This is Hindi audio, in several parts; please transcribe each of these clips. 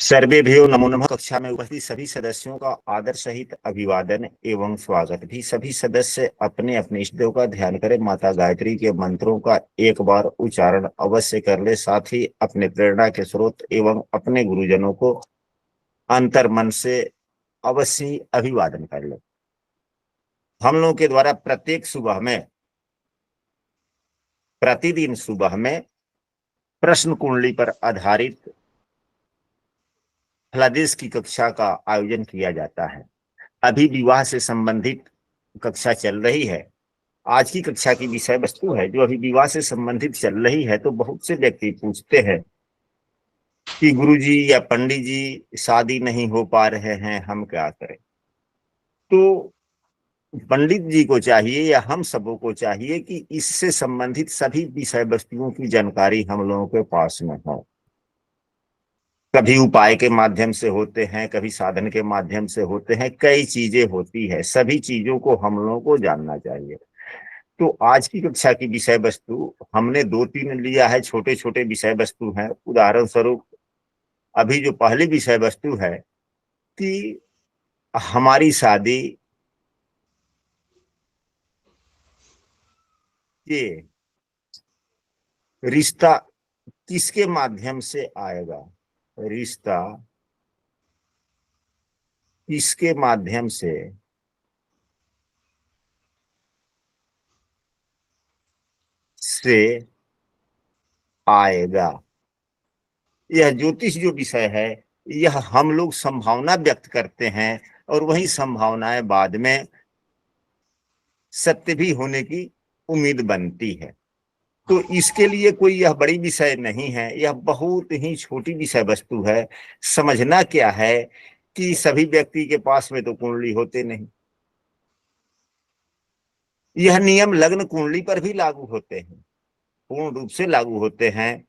सर्वेभ्यो नमो नमः। कक्षा में उपस्थित सभी सदस्यों का आदर सहित अभिवादन एवं स्वागत भी। सभी सदस्य अपने अपने इष्ट देव का ध्यान करें। माता गायत्री के मंत्रों का एक बार उच्चारण अवश्य कर ले। साथ ही अपने प्रेरणा के स्रोत एवं अपने गुरुजनों को अंतर मन से अवश्य अभिवादन कर ले। हम लोगों के द्वारा प्रतिदिन सुबह में प्रश्न कुंडली पर आधारित फलादेश की कक्षा का आयोजन किया जाता है। अभी विवाह से संबंधित कक्षा चल रही है। आज की कक्षा की विषय वस्तु है जो अभी विवाह से संबंधित चल रही है। तो बहुत से व्यक्ति पूछते हैं कि गुरुजी या पंडित जी शादी नहीं हो पा रहे हैं, हम क्या करें। तो पंडित जी को चाहिए या हम सबों को चाहिए कि इससे संबंधित सभी विषय वस्तुओं की जानकारी हम लोगों के पास में हो। कभी उपाय के माध्यम से होते हैं, कभी साधन के माध्यम से होते हैं, कई चीजें होती है। सभी चीजों को हम लोगों को जानना चाहिए। तो आज की कक्षा की विषय वस्तु हमने 2-3 लिया है। छोटे छोटे विषय वस्तु हैं। उदाहरण स्वरूप अभी जो पहली विषय वस्तु है कि हमारी शादी ये रिश्ता किसके माध्यम से आएगा, रिश्ता किसके माध्यम से आएगा। यह ज्योतिष जो विषय है, यह हम लोग संभावना व्यक्त करते हैं और वही संभावनाएं बाद में सत्य भी होने की उम्मीद बनती है। तो इसके लिए कोई यह बड़ी विषय नहीं है, यह बहुत ही छोटी विषय वस्तु है। समझना क्या है कि सभी व्यक्ति के पास में तो कुंडली होते नहीं। यह नियम लग्न कुंडली पर भी लागू होते हैं, पूर्ण रूप से लागू होते हैं।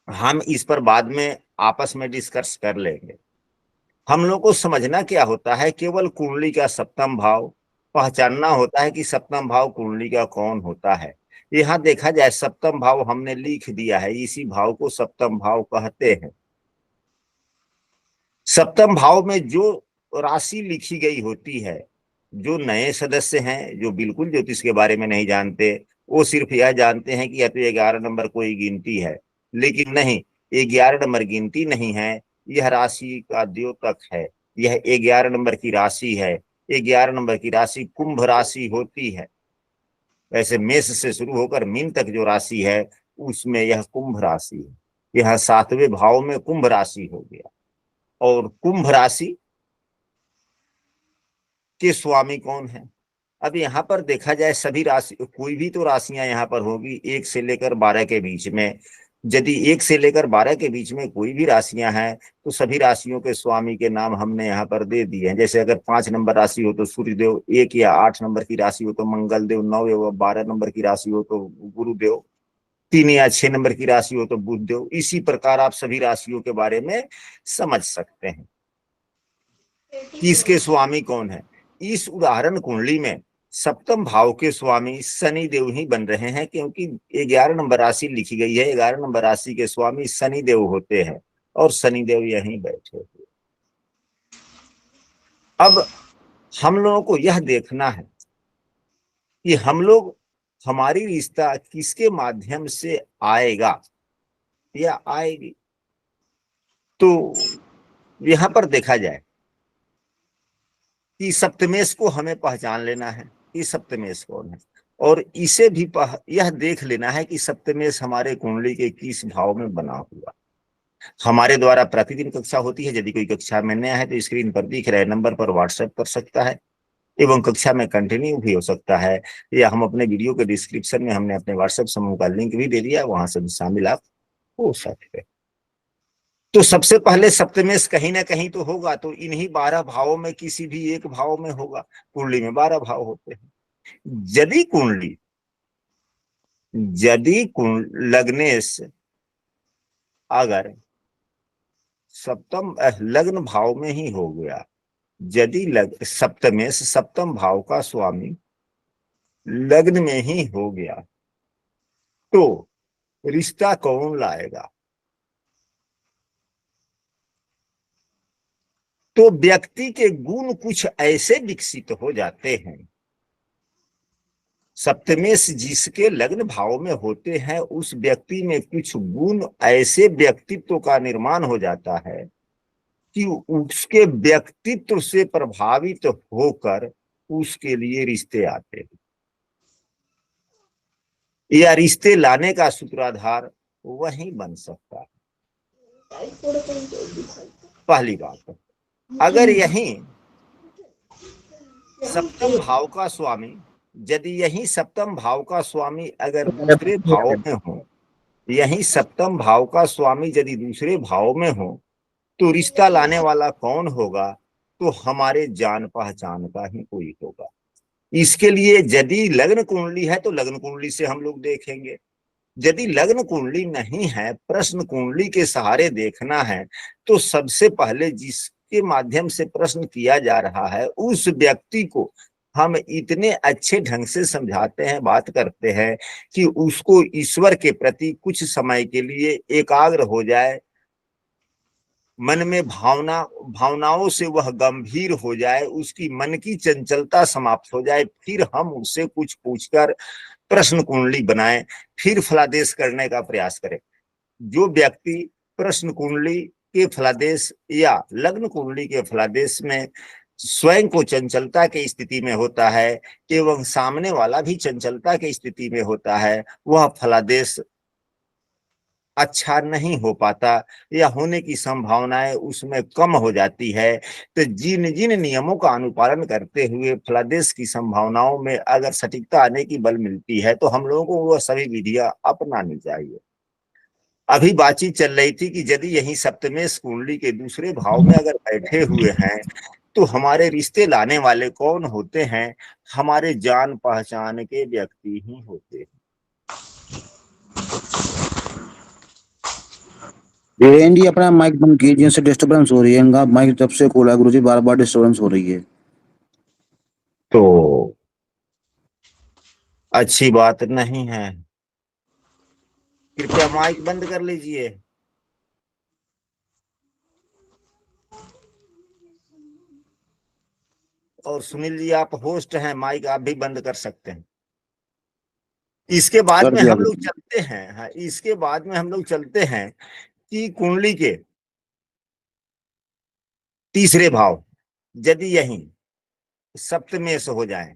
हम इस पर बाद में आपस में डिस्कस कर लेंगे। हम लोग को समझना क्या होता है, केवल कुंडली का सप्तम भाव पहचानना होता है कि सप्तम भाव कुंडली का कौन होता है। यहाँ देखा जाए सप्तम भाव हमने लिख दिया है, इसी भाव को सप्तम भाव कहते हैं। सप्तम भाव में जो राशि लिखी गई होती है, जो नए सदस्य हैं, जो बिल्कुल ज्योतिष के बारे में नहीं जानते, वो सिर्फ यह जानते हैं कि या तो 11 नंबर कोई गिनती है, लेकिन नहीं, 11 नंबर गिनती नहीं है, यह राशि का द्योतक है। यह 11 नंबर की राशि है। 11 नंबर की राशि कुंभ राशि होती है। वैसे मेष से शुरू होकर मीन तक जो राशि है उसमें यह कुंभ राशि है। यह 7वें भाव में कुंभ राशि हो गया। और कुंभ राशि के स्वामी कौन है। अब यहाँ पर देखा जाए सभी राशि, कोई भी तो राशियां यहाँ पर होगी 1 से लेकर 12 के बीच में। यदि 1 से लेकर 12 के बीच में कोई भी राशियां हैं तो सभी राशियों के स्वामी के नाम हमने यहाँ पर दे दिए हैं। जैसे अगर 5 नंबर राशि हो तो सूर्यदेव, 1 या 8 नंबर की राशि हो तो मंगल देव, 9 या 12 नंबर की राशि हो तो गुरुदेव, 3 या 6 नंबर की राशि हो तो बुध देव। इसी प्रकार आप सभी राशियों के बारे में समझ सकते हैं कि इसके स्वामी कौन है। इस उदाहरण कुंडली में सप्तम भाव के स्वामी शनि देव ही बन रहे हैं, क्योंकि 11 नंबर राशि लिखी गई है। 11 नंबर राशि के स्वामी शनि देव होते हैं और शनि देव यहीं बैठे हुए। अब हम लोगों को यह देखना है कि हम लोग, हमारी रिश्ता किसके माध्यम से आएगा या आएगी। तो यहां पर देखा जाए कि सप्तमेश को हमें पहचान लेना है कि सप्तमेश कौन है, और इसे भी यह देख लेना है कि सप्तमेश हमारे कुंडली के किस भाव में बना हुआ। हमारे द्वारा प्रतिदिन कक्षा होती है। यदि कोई कक्षा में नया है तो स्क्रीन पर दिख रहे नंबर पर व्हाट्सएप कर सकता है एवं कक्षा में कंटिन्यू भी हो सकता है, या हम अपने वीडियो के डिस्क्रिप्शन में हमने अपने व्हाट्सएप समूह का लिंक भी दे दिया, वहां से भी शामिल आप हो सकते हैं। तो सबसे पहले सप्तमेश कहीं ना कहीं तो होगा, तो इन्हीं 12 भावों में किसी भी एक भाव में होगा। कुंडली में 12 भाव होते हैं। यदि कुंडली, लग्नेश अगर सप्तम लग्न भाव में ही हो गया, यदि सप्तमेश सप्तम भाव का स्वामी लग्न में ही हो गया, तो रिश्ता कौन लाएगा। तो व्यक्ति के गुण कुछ ऐसे विकसित हो जाते हैं। सप्तमेश जिसके लग्न भाव में होते हैं उस व्यक्ति में कुछ गुण ऐसे व्यक्तित्व का निर्माण हो जाता है कि उसके व्यक्तित्व से प्रभावित होकर उसके लिए रिश्ते आते हैं, या रिश्ते लाने का सूत्राधार वही बन सकता है। पहली बात, अगर यही सप्तम भाव का स्वामी, यदि यही सप्तम भाव का स्वामी अगर दूसरे भाव में हो, यही सप्तम भाव का स्वामी यदि दूसरे भाव में हो, तो रिश्ता लाने वाला कौन होगा? तो हमारे जान पहचान का ही कोई होगा। इसके लिए यदि लग्न कुंडली है तो लग्न कुंडली से हम लोग देखेंगे, यदि लग्न कुंडली नहीं है, प्रश्न कुंडली के सहारे देखना है, तो सबसे पहले जिसके माध्यम से प्रश्न किया जा रहा है उस व्यक्ति को हम इतने अच्छे ढंग से समझाते हैं, बात करते हैं कि उसको ईश्वर के प्रति कुछ समय के लिए एकाग्र हो जाए, मन में भावनाओं से वह गंभीर हो जाए, उसकी मन की चंचलता समाप्त हो जाए, फिर हम उससे कुछ पूछकर प्रश्न कुंडली बनाएं, फिर फलादेश करने का प्रयास करें। जो व्यक्ति प्रश्न कुंडली के फलादेश या लग्न कुंडली के फलादेश में स्वयं को चंचलता की स्थिति में होता है एवं सामने वाला भी चंचलता की स्थिति में होता है, वह फलादेश अच्छा नहीं हो पाता या होने की संभावनाएं उसमें कम हो जाती है। तो जिन जिन नियमों का अनुपालन करते हुए फलादेश की संभावनाओं में अगर सटीकता आने की बल मिलती है तो हम लोगों को वह सभी विधियां अपनानी चाहिए। अभी बातचीत चल रही थी कि यदि यही सप्तमेश कुंडली के दूसरे भाव में अगर बैठे हुए हैं तो हमारे रिश्ते लाने वाले कौन होते हैं? हमारे जान पहचान के व्यक्ति ही होते हैं। वीरेन जी अपना माइक बंद कीजिए, से डिस्टरबेंस हो रही है। इनका माइक जब से खोला गुरु जी बार बार डिस्टरबेंस हो रही है। तो अच्छी बात नहीं है, कृपया माइक बंद कर लीजिए। और सुनील जी आप होस्ट हैं, माइक आप भी बंद कर सकते हैं। इसके बाद कर में दिया हम लोग गुरु। चलते हैं, हाँ, इसके बाद में हम लोग चलते हैं कि कुंडली के तीसरे भाव यदि यही सप्तमेश हो जाए,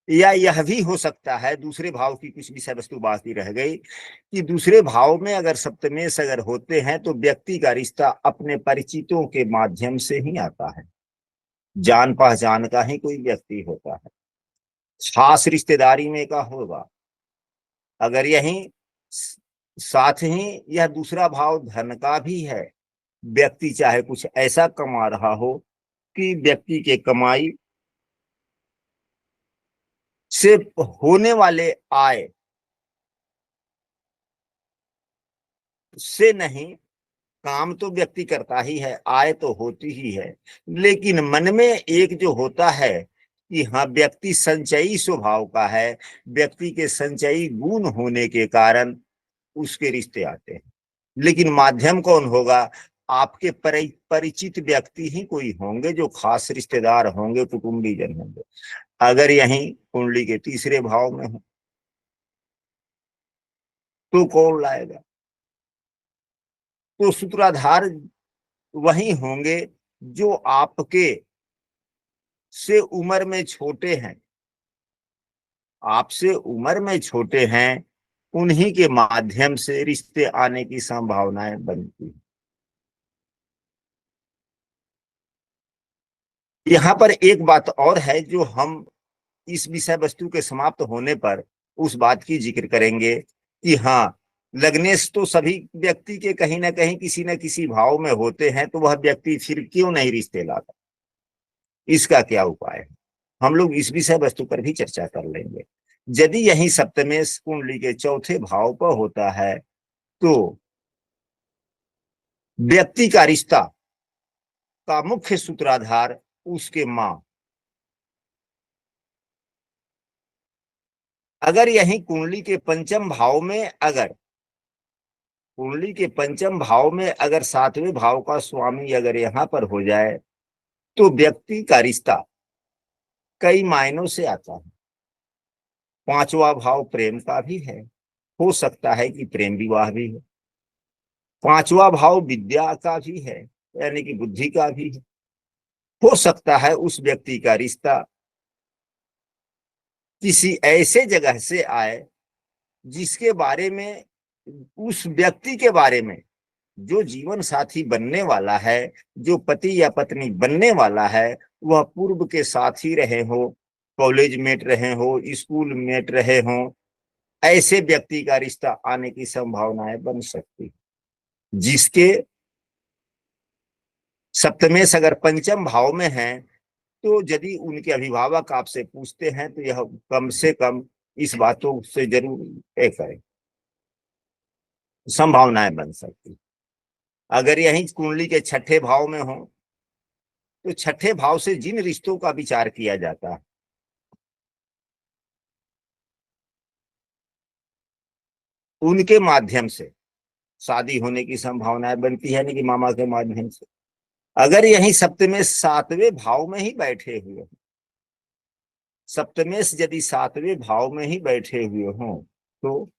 या यह भी हो सकता है दूसरे भाव की कुछ विषय वस्तु बाकी रह गई कि दूसरे भाव में अगर सप्तमेश अगर होते हैं तो व्यक्ति का रिश्ता अपने परिचितों के माध्यम से ही आता है, जान पहचान का ही कोई व्यक्ति होता है, खास रिश्तेदारी में का होगा। अगर यही साथ ही यह दूसरा भाव धन का भी है, व्यक्ति चाहे कुछ ऐसा कमा रहा हो कि व्यक्ति के कमाई से होने वाले आय से नहीं, काम तो व्यक्ति करता ही है, आय तो होती ही है, लेकिन मन में एक जो होता है कि हाँ व्यक्ति संचयी स्वभाव का है, व्यक्ति के संचयी गुण होने के कारण उसके रिश्ते आते हैं। लेकिन माध्यम कौन होगा? आपके परिचित व्यक्ति ही कोई होंगे जो खास रिश्तेदार होंगे, कुटुंबीजन होंगे। अगर यही कुंडली के तीसरे भाव में हो तो कौन लाएगा? तो सूत्राधार वही होंगे जो आपके से उम्र में छोटे हैं, आपसे उम्र में छोटे हैं, उन्हीं के माध्यम से रिश्ते आने की संभावनाएं बनती हैं। यहाँ पर एक बात और है जो हम इस विषय वस्तु के समाप्त होने पर उस बात की जिक्र करेंगे कि हाँ, लग्नेश तो सभी व्यक्ति के कहीं ना कहीं किसी न किसी भाव में होते हैं, तो वह व्यक्ति फिर क्यों नहीं रिश्ते लाता? इसका क्या उपाय है? हम लोग इस विषय वस्तु पर भी चर्चा कर लेंगे। यदि यही सप्तमेश कुंडली के चौथे भाव पर होता है तो व्यक्ति का रिश्ता का मुख्य सूत्राधार उसके मां। अगर यही कुंडली के पंचम भाव में अगर कुंडली के पंचम भाव में अगर सातवें भाव का स्वामी अगर यहाँ पर हो जाए तो व्यक्ति का रिश्ता कई मायनों से आता है। पांचवा भाव प्रेम का भी है, हो सकता है कि प्रेम विवाह भी हो। पांचवा भाव विद्या का भी है, यानी कि बुद्धि का भी है। हो सकता है उस व्यक्ति का रिश्ता किसी ऐसे जगह से आए जिसके बारे में, उस व्यक्ति के बारे में, जो जीवन साथी बनने वाला है, जो पति या पत्नी बनने वाला है, वह पूर्व के साथी रहे हो, कॉलेज मेट रहे हो, स्कूल मेट रहे हो। ऐसे व्यक्ति का रिश्ता आने की संभावनाएं बन सकती, जिसके सप्तमेश अगर पंचम भाव में है तो यदि उनके अभिभावक आपसे पूछते हैं तो यह कम से कम इस बातों से जरूर तय करें, संभावनाएं बन सकती। अगर यही कुंडली के छठे भाव में हो तो छठे भाव से जिन रिश्तों का विचार किया जाता है उनके माध्यम से शादी होने की संभावनाएं बनती है, यानी कि मामा के माध्यम से। अगर यही सप्तमेश सातवें भाव में ही बैठे हुए, सप्तमेश यदि सातवें भाव में ही बैठे हुए हों तो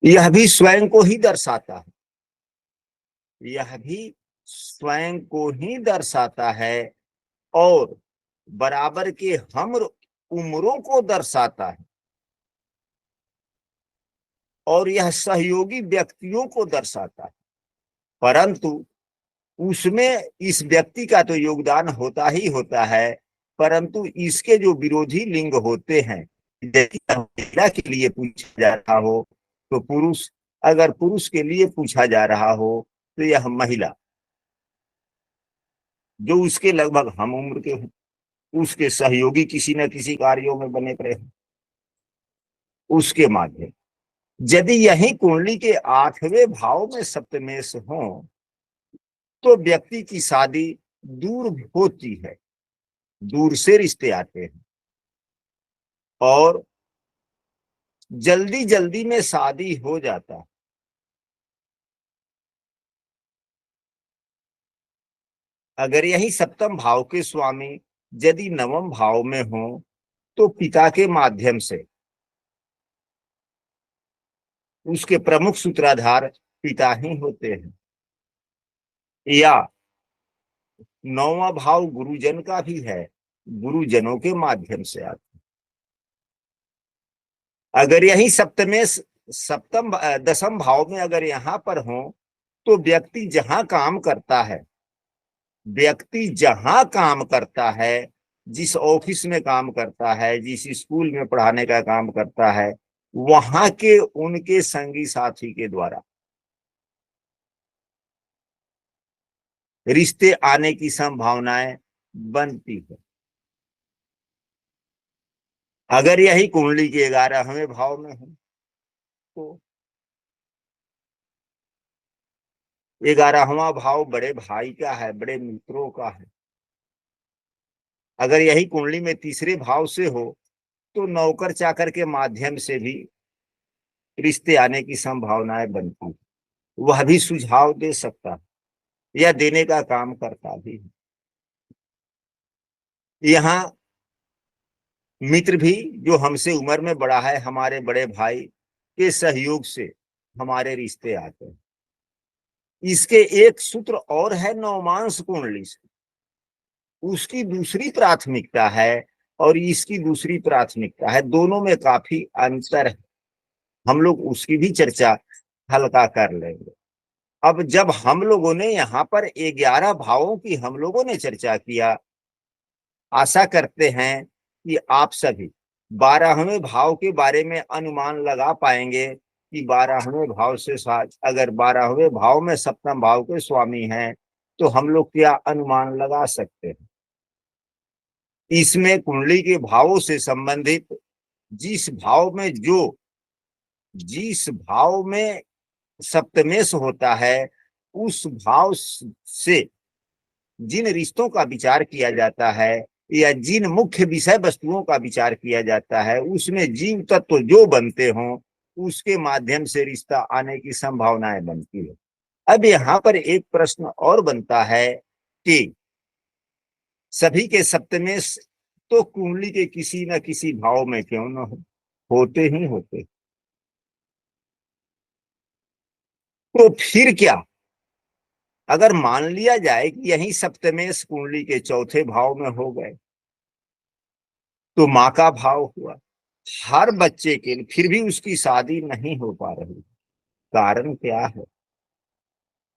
यह भी स्वयं को ही दर्शाता है, यह भी स्वयं को ही दर्शाता है और बराबर के हम उम्रों को दर्शाता है और यह सहयोगी व्यक्तियों को दर्शाता है। परंतु उसमें इस व्यक्ति का तो योगदान होता ही होता है, परंतु इसके जो विरोधी लिंग होते हैं, यदि महिला के लिए पूछा जा रहा हो तो पुरुष, अगर पुरुष के लिए पूछा जा रहा हो तो यह महिला जो उसके लगभग हम उम्र के हो, उसके सहयोगी किसी न किसी कार्यों में बने रहे, उसके माध्यम। यदि यही कुंडली के आठवें भाव में सप्तमेश हो तो व्यक्ति की शादी दूर होती है, दूर से रिश्ते आते हैं और जल्दी जल्दी में शादी हो जाता है। अगर यही सप्तम भाव के स्वामी यदि नवम भाव में हो तो पिता के माध्यम से, उसके प्रमुख सूत्राधार पिता ही होते हैं, या नौवां भाव गुरुजन का भी है, गुरुजनों के माध्यम से आता। अगर यही सप्तमेश सप्तम दसम भाव में अगर यहाँ पर हो तो व्यक्ति जहां काम करता है, व्यक्ति जहां काम करता है, जिस ऑफिस में काम करता है, जिस स्कूल में पढ़ाने का काम करता है, वहां के उनके संगी साथी के द्वारा रिश्ते आने की संभावनाएं बनती है। अगर यही कुंडली के 11वें भाव में हो तो 11वां भाव बड़े भाई का है, बड़े मित्रों का है। अगर यही कुंडली में तीसरे भाव से हो तो नौकर चाकर के माध्यम से भी रिश्ते आने की संभावनाएं बनती है। वह भी सुझाव दे सकता है या देने का काम करता भी है। यहाँ मित्र भी जो हमसे उम्र में बड़ा है, हमारे बड़े भाई के सहयोग से हमारे रिश्ते आते हैं। इसके एक सूत्र और है नवमांश कुंडली से, उसकी दूसरी प्राथमिकता है और इसकी दूसरी प्राथमिकता है, दोनों में काफी अंतर है। हम लोग उसकी भी चर्चा हल्का कर लेंगे। अब जब हम लोगों ने यहाँ पर 11 भावों की हम लोगों ने चर्चा किया, आशा करते हैं कि आप सभी 12वें भाव के बारे में अनुमान लगा पाएंगे कि 12वें भाव से अगर 12वें भाव में सप्तम भाव के स्वामी हैं तो हम लोग क्या अनुमान लगा सकते हैं। इसमें कुंडली के भावों से संबंधित जिस भाव में सप्तमेश होता है, उस भाव से जिन रिश्तों का विचार किया जाता है या जिन मुख्य विषय वस्तुओं का विचार किया जाता है उसमें जीव तत्व जो बनते हों उसके माध्यम से रिश्ता आने की संभावनाएं बनती है। अब यहाँ पर एक प्रश्न और बनता है कि सभी के सप्तमेश तो कुंडली के किसी न किसी भाव में क्यों न होते ही होते, तो फिर क्या अगर मान लिया जाए कि यही सप्तमेश कुंडली के चौथे भाव में हो गए तो माँ का भाव हुआ। हर बच्चे के लिए फिर भी उसकी शादी नहीं हो पा रही, कारण क्या है?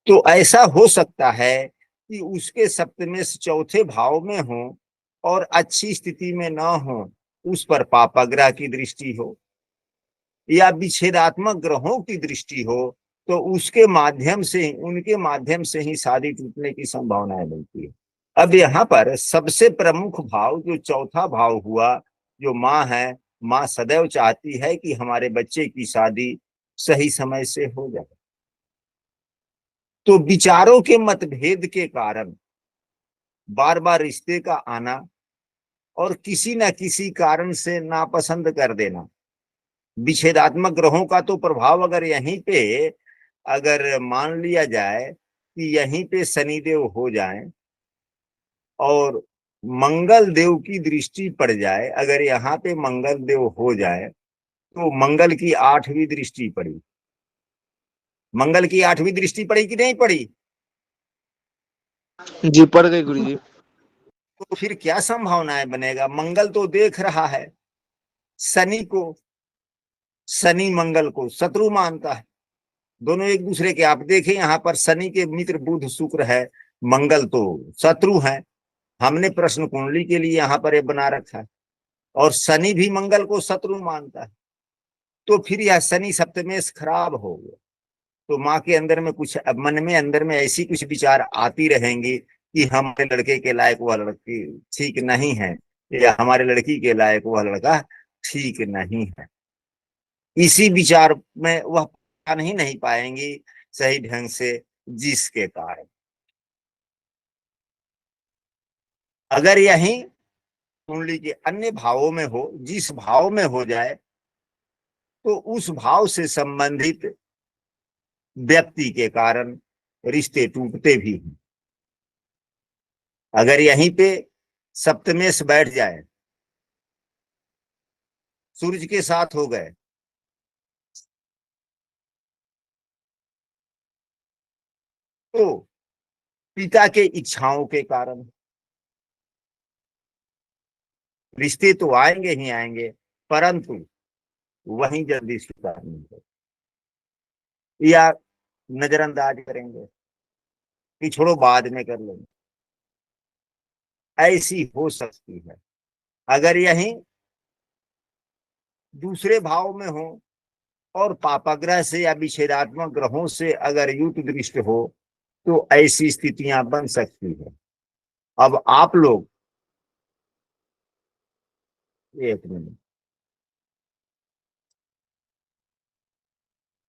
तो ऐसा हो सकता है कि उसके सप्तमेश चौथे भाव में हो और अच्छी स्थिति में ना हो, उस पर पापग्रह की दृष्टि हो या विच्छेदात्मक ग्रहों की दृष्टि हो, तो उसके माध्यम से उनके माध्यम से ही शादी टूटने की संभावनाएं बनती है। अब यहाँ पर सबसे प्रमुख भाव जो चौथा भाव हुआ, जो माँ है, माँ सदैव चाहती है कि हमारे बच्चे की शादी सही समय से हो जाए। तो विचारों के मतभेद के कारण बार बार रिश्ते का आना और किसी न किसी कारण से नापसंद कर देना, विच्छेदात्मक ग्रहों का तो प्रभाव अगर यहीं पे अगर मान लिया जाए कि यहीं पे शनिदेव हो जाए और मंगल देव की दृष्टि पड़ जाए, अगर यहाँ पे मंगल देव हो जाए तो मंगल की 8वीं दृष्टि पड़ी, मंगल की 8वीं दृष्टि पड़ी कि नहीं पड़ी? जी पड़ गई गुरु जी। तो फिर क्या संभावनाएं बनेगा? मंगल तो देख रहा है शनि को, शनि मंगल को शत्रु मानता है, दोनों एक दूसरे के, आप देखें यहाँ पर शनि के मित्र बुध शुक्र है, मंगल तो शत्रु है। हमने प्रश्न कुंडली के लिए यहाँ पर ये बना रखा है और शनि भी मंगल को शत्रु मानता है। तो फिर यह शनि सप्तमेश खराब हो गया तो माँ के अंदर में कुछ मन में अंदर में ऐसी कुछ विचार आती रहेंगी कि हमारे लड़के के लायक वह लड़की ठीक नहीं है या हमारे लड़की के लायक वह लड़का ठीक नहीं है। इसी विचार में वह नहीं पाएंगी सही ढंग से, जिसके कारण अगर यही कुंडली के अन्य भावों में हो, जिस भाव में हो जाए तो उस भाव से संबंधित व्यक्ति के कारण रिश्ते टूटते भी हैं। अगर यहीं पे सप्तमेश बैठ जाए, सूर्य के साथ हो गए, तो पिता के इच्छाओं के कारण रिश्ते तो आएंगे ही आएंगे, परंतु वहीं जल्दी स्वीकार नहीं करेंगे या नजरअंदाज करेंगे कि छोड़ो बाद में कर लेंगे, ऐसी हो सकती है। अगर यही दूसरे भाव में हो और पापाग्रह से या विच्छेदात्मक ग्रहों से अगर युक्त दृष्टि हो तो ऐसी स्थितियां बन सकती है। अब आप लोग एक मिनट,